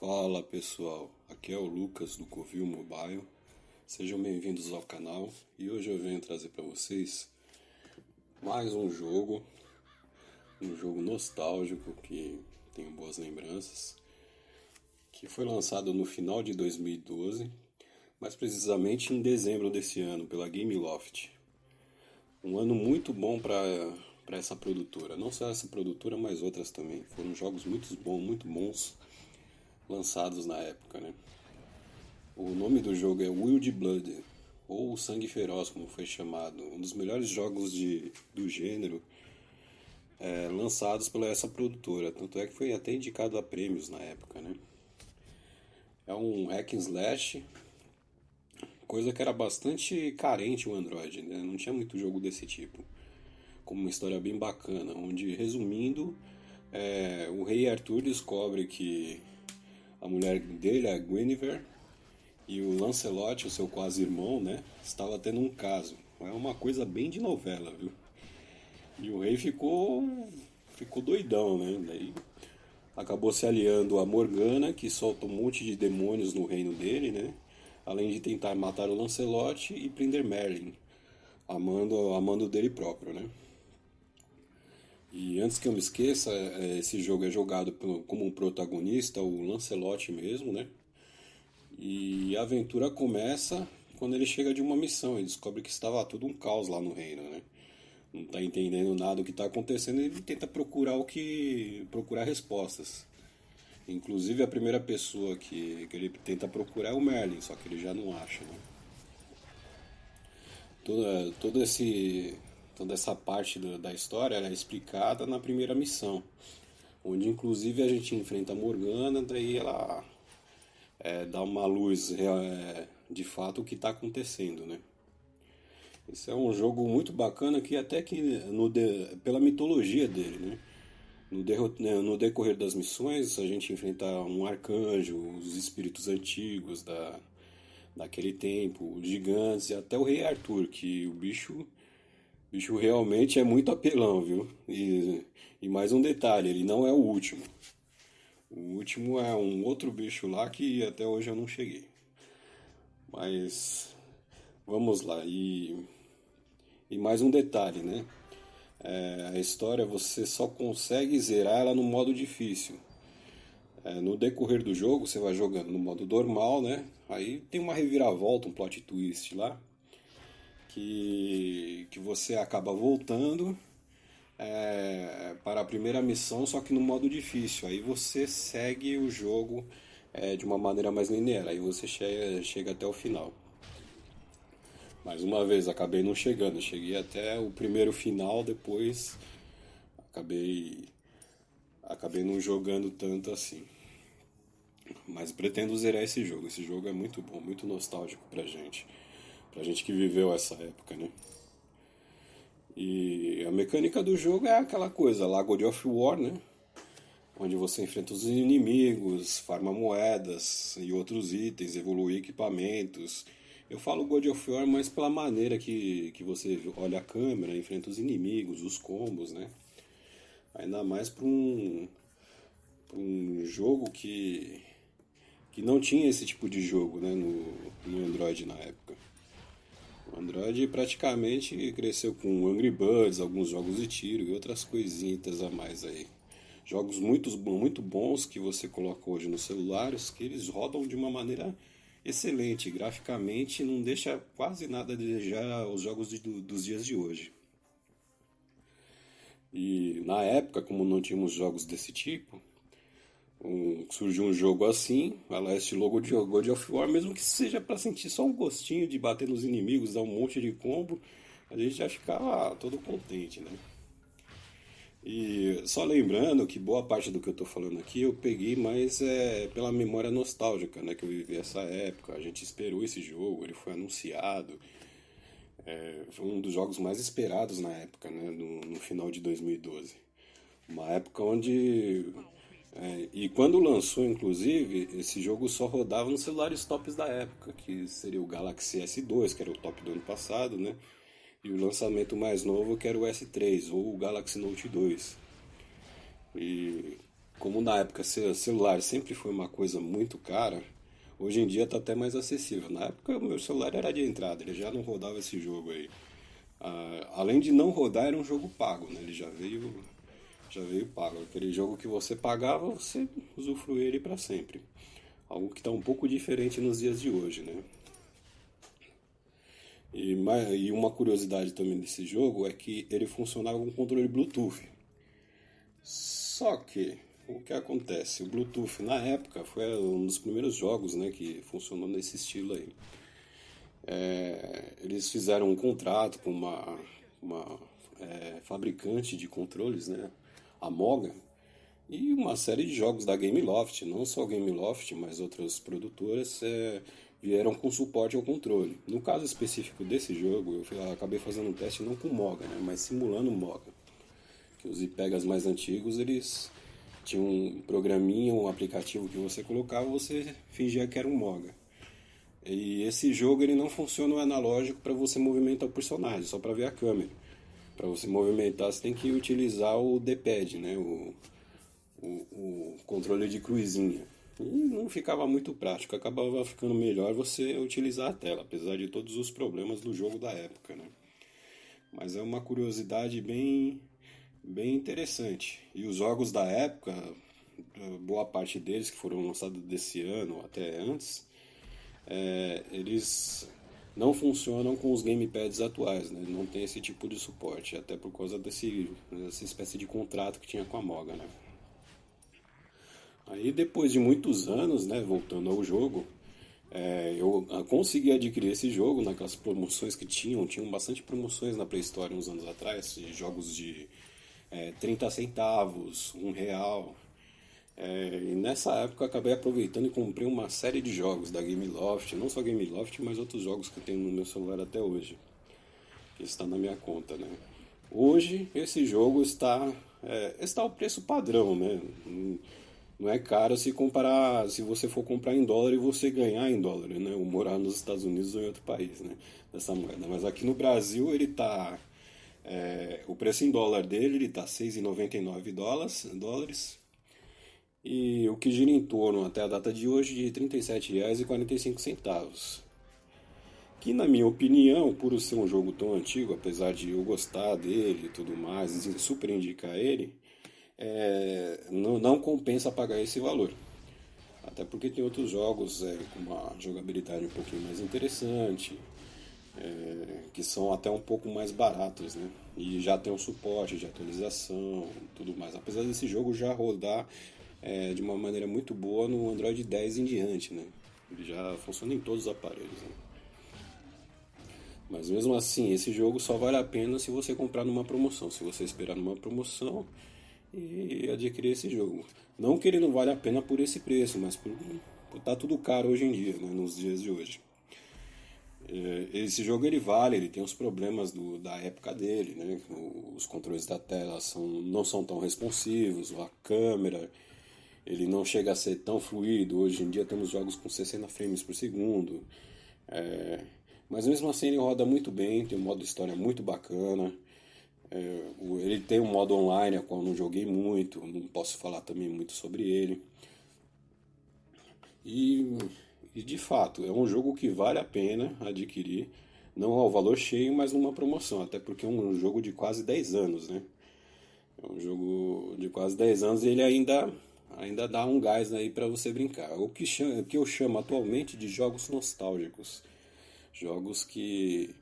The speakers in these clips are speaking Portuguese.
Fala pessoal, aqui é o Lucas do Covil Mobile. Sejam bem-vindos ao canal e hoje eu venho trazer para vocês mais um jogo nostálgico que tenho boas lembranças, que foi lançado no final de 2012, mais precisamente em dezembro desse ano pela Gameloft. Um ano muito bom para essa produtora, não só essa produtora, mas outras também. Foram jogos muito bons lançados na época, né? O nome do jogo é Wild Blood, ou Sangue Feroz, como foi chamado. Um dos melhores jogos do gênero lançados pela essa produtora. Tanto é que foi até indicado a prêmios na época, né? É um hack and slash, coisa que era bastante carente o Android, né? Não tinha muito jogo desse tipo. Como uma história bem bacana, onde, resumindo, o rei Arthur descobre que a mulher dele, a Guinevere, e o Lancelot, o seu quase-irmão, né, estava tendo um caso. É uma coisa bem de novela, viu? E o rei ficou doidão, né? Daí acabou se aliando a Morgana, que solta um monte de demônios no reino dele, né? Além de tentar matar o Lancelot e prender Merlin, amando dele próprio, né? E antes que eu me esqueça, esse jogo é jogado como um protagonista, o Lancelot mesmo, né? E a aventura começa quando ele chega de uma missão e descobre que estava tudo um caos lá no reino, né? Não está entendendo nada do que está acontecendo e ele tenta procurar respostas. Inclusive a primeira pessoa que ele tenta procurar é o Merlin, só que ele já não acha, né? Todo esse toda essa parte da história ela é explicada na primeira missão, onde inclusive a gente enfrenta a Morgana, daí ela dá uma luz de fato o que está acontecendo, né? Esse é um jogo muito bacana que até que pela mitologia dele, né? No decorrer das missões a gente enfrenta um arcanjo, os espíritos antigos daquele tempo, os gigantes e até o rei Arthur, que o bicho realmente é muito apelão, viu? E mais um detalhe, ele não é o último. O último é um outro bicho lá que até hoje eu não cheguei. Mas vamos lá. E mais um detalhe, né? A história você só consegue zerar ela no modo difícil. No decorrer do jogo você vai jogando no modo normal, né? Aí tem uma reviravolta, um plot twist lá, que você acaba voltando para a primeira missão, só que no modo difícil. Aí você segue o jogo de uma maneira mais linear, aí você chega até o final. Mais uma vez, acabei não chegando, cheguei até o primeiro final, depois acabei, acabei não jogando tanto assim. Mas pretendo zerar esse jogo. Esse jogo é muito bom, muito nostálgico pra gente que viveu essa época, né? E a mecânica do jogo é aquela coisa, lá God of War, né? Onde você enfrenta os inimigos, farma moedas e outros itens, evolui equipamentos. Eu falo God of War mais pela maneira que você olha a câmera, enfrenta os inimigos, os combos, né? Ainda mais pra um jogo que não tinha esse tipo de jogo, né, no Android na época. O Android praticamente cresceu com Angry Birds, alguns jogos de tiro e outras coisinhas a mais aí. Jogos muito bons que você coloca hoje nos celulares, que eles rodam de uma maneira excelente. Graficamente não deixa quase nada a desejar os jogos dos dias de hoje. E na época, como não tínhamos jogos desse tipo, surgiu um jogo assim, ela é estilo God of War, mesmo que seja para sentir só um gostinho de bater nos inimigos, dar um monte de combo, a gente já ficava todo contente, né? E só lembrando que boa parte do que eu tô falando aqui eu peguei mais pela memória nostálgica, né? Que eu vivi essa época, a gente esperou esse jogo, ele foi anunciado, foi um dos jogos mais esperados na época, né? No final de 2012. Uma época onde e quando lançou, inclusive, esse jogo só rodava nos celulares tops da época, que seria o Galaxy S2, que era o top do ano passado, né? E o lançamento mais novo, que era o S3, ou o Galaxy Note 2. E como na época celular sempre foi uma coisa muito cara, hoje em dia está até mais acessível. Na época o meu celular era de entrada, ele já não rodava esse jogo aí. Além de não rodar, era um jogo pago, né? Ele já veio pago. Aquele jogo que você pagava, você usufruía ele para sempre. Algo que está um pouco diferente nos dias de hoje, né? E uma curiosidade também desse jogo é que ele funcionava com controle Bluetooth. Só que, o que acontece? O Bluetooth, na época, foi um dos primeiros jogos, né, que funcionou nesse estilo aí. Eles fizeram um contrato com uma fabricante de controles, né, a Moga, e uma série de jogos da Gameloft, não só Gameloft, mas outras produtoras vieram com suporte ao controle. No caso específico desse jogo, eu acabei fazendo um teste não com Moga, né, mas simulando Moga. Que os IPEGAs mais antigos, eles tinham um programinha, um aplicativo que você colocava, você fingia que era um Moga. E esse jogo ele não funciona no analógico para você movimentar o personagem, só para ver a câmera. Para você movimentar, você tem que utilizar o D-pad, né? O controle de cruzinha. E não ficava muito prático, acabava ficando melhor você utilizar a tela, apesar de todos os problemas do jogo da época, né? Mas é uma curiosidade bem interessante. E os jogos da época, boa parte deles que foram lançados desse ano ou até antes, eles não funcionam com os gamepads atuais, né? Não tem esse tipo de suporte, até por causa dessa espécie de contrato que tinha com a Moga, né? Aí depois de muitos anos, né, voltando ao jogo, eu consegui adquirir esse jogo naquelas promoções que tinham bastante promoções na Play Store uns anos atrás, de jogos de 30 centavos, R$ 1. E nessa época eu acabei aproveitando e comprei uma série de jogos da Gameloft, não só Gameloft, mas outros jogos que eu tenho no meu celular até hoje, que está na minha conta, né? Hoje esse jogo está ao preço padrão, né? Não é caro se comparar, se você for comprar em dólar e você ganhar em dólar, né? Ou morar nos Estados Unidos ou em outro país, né? Dessa moeda. Mas aqui no Brasil ele tá, o preço em dólar dele ele tá 6,99 dólares. E o que gira em torno, até a data de hoje, de R$ 37,45. Que, na minha opinião, por ser um jogo tão antigo, apesar de eu gostar dele e tudo mais, e super indicar ele, não compensa pagar esse valor. Até porque tem outros jogos com uma jogabilidade um pouquinho mais interessante, que são até um pouco mais baratos, né? E já tem um suporte de atualização tudo mais. Apesar desse jogo já rodar de uma maneira muito boa no Android 10 em diante, né? Ele já funciona em todos os aparelhos, né? Mas mesmo assim, esse jogo só vale a pena se você comprar numa promoção. Se você esperar numa promoção e adquirir esse jogo. Não que ele não vale a pena por esse preço, mas por tá tudo caro hoje em dia, né? Nos dias de hoje. Esse jogo ele tem os problemas da época dele, né? Os controles da tela não são tão responsivos, a câmera ele não chega a ser tão fluido. Hoje em dia temos jogos com 60 frames por segundo, mas mesmo assim ele roda muito bem, tem um modo história muito bacana. Ele tem um modo online, a qual eu não joguei muito, não posso falar também muito sobre ele. E de fato, é um jogo que vale a pena adquirir, não ao valor cheio, mas numa promoção, até porque é um jogo de quase 10 anos, né? É um jogo de quase 10 anos e ele ainda dá um gás aí para você brincar. O que eu chamo atualmente de jogos nostálgicos. Jogos que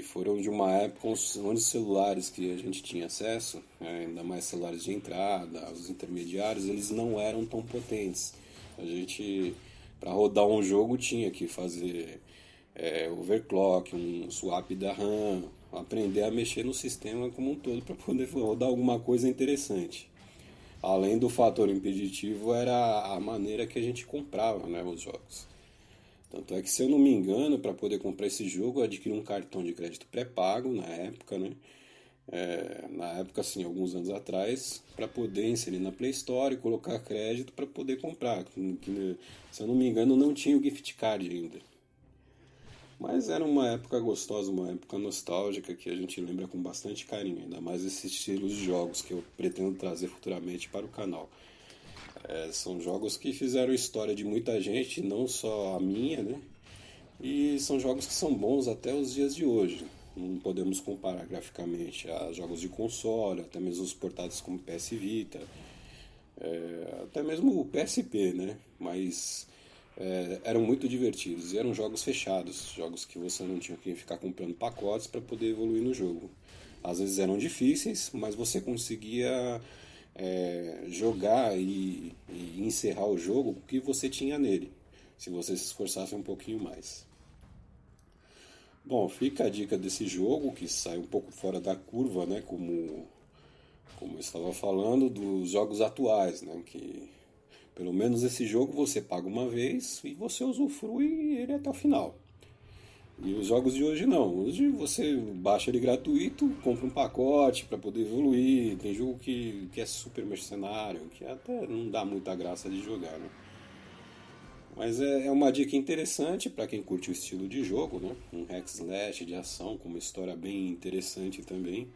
foram de uma época onde os celulares que a gente tinha acesso, ainda mais celulares de entrada, os intermediários, eles não eram tão potentes. A gente, para rodar um jogo, tinha que fazer overclock, um swap da RAM, aprender a mexer no sistema como um todo para poder rodar alguma coisa interessante. Além do fator impeditivo, era a maneira que a gente comprava, né, os jogos. Tanto é que, se eu não me engano, para poder comprar esse jogo, eu adquiri um cartão de crédito pré-pago na época, né? Na época, assim, alguns anos atrás, para poder inserir na Play Store e colocar crédito para poder comprar. Se eu não me engano, não tinha o gift card ainda. Mas era uma época gostosa, uma época nostálgica que a gente lembra com bastante carinho, ainda mais esses estilos de jogos que eu pretendo trazer futuramente para o canal. São jogos que fizeram história de muita gente, não só a minha, né? E são jogos que são bons até os dias de hoje. Não podemos comparar graficamente a jogos de console, até mesmo os portáteis como PS Vita, até mesmo o PSP, né? Mas eram muito divertidos e eram jogos fechados, jogos que você não tinha que ficar comprando pacotes para poder evoluir no jogo. Às vezes eram difíceis, mas você conseguia jogar e encerrar o jogo com o que você tinha nele, se você se esforçasse um pouquinho mais. Bom, fica a dica desse jogo que sai um pouco fora da curva, né? Como eu estava falando, dos jogos atuais, né? Que pelo menos esse jogo você paga uma vez e você usufrui ele até o final. E os jogos de hoje não. Hoje você baixa ele gratuito, compra um pacote para poder evoluir. Tem jogo que é super mercenário, que até não dá muita graça de jogar, né? Mas é uma dica interessante para quem curte o estilo de jogo, né? Um hack slash de ação com uma história bem interessante também.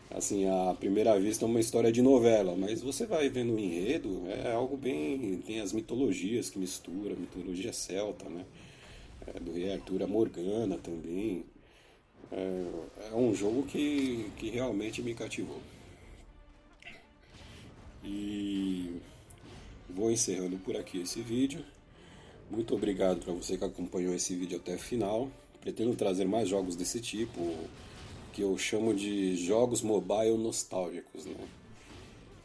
Assim, à primeira vista é uma história de novela, mas você vai vendo o enredo, é algo bem... Tem as mitologias que mistura, mitologia celta, né? Do rei Arthur a Morgana também. É um jogo que realmente me cativou. E vou encerrando por aqui esse vídeo. Muito obrigado para você que acompanhou esse vídeo até o final. Pretendo trazer mais jogos desse tipo, que eu chamo de jogos mobile nostálgicos, né?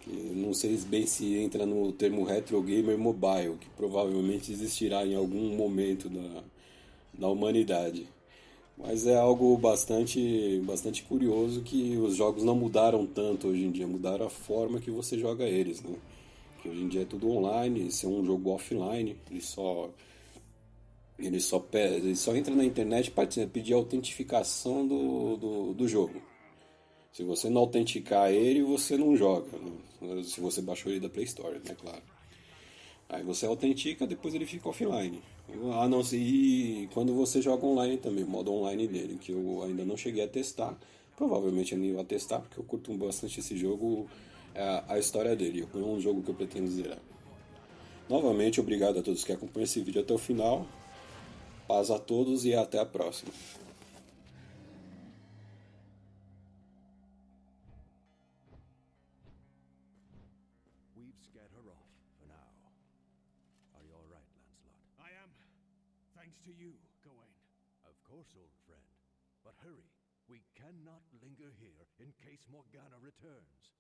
Que não sei bem se entra no termo retro gamer mobile, que provavelmente existirá em algum momento da humanidade. Mas é algo bastante curioso que os jogos não mudaram tanto hoje em dia, mudaram a forma que você joga eles, né? Que hoje em dia é tudo online, se é um jogo offline, ele só entra na internet para pedir a autentificação do jogo. Se você não autenticar ele, você não joga, né? Se você baixou ele da Play Store, né? Claro. Aí você autentica, depois ele fica offline. Ah, não, e quando você joga online também, o modo online dele, que eu ainda não cheguei a testar. Provavelmente eu nem vou testar, porque eu curto bastante esse jogo, a história dele. É um jogo que eu pretendo zerar. Novamente, obrigado a todos que acompanham esse vídeo até o final. Paz a todos e até a próxima. We've scared her off for now. Are you all right, Lancelot? I am. Thanks to you, Gawain. Of course, old friend. But hurry. We cannot linger here in case Morgana returns.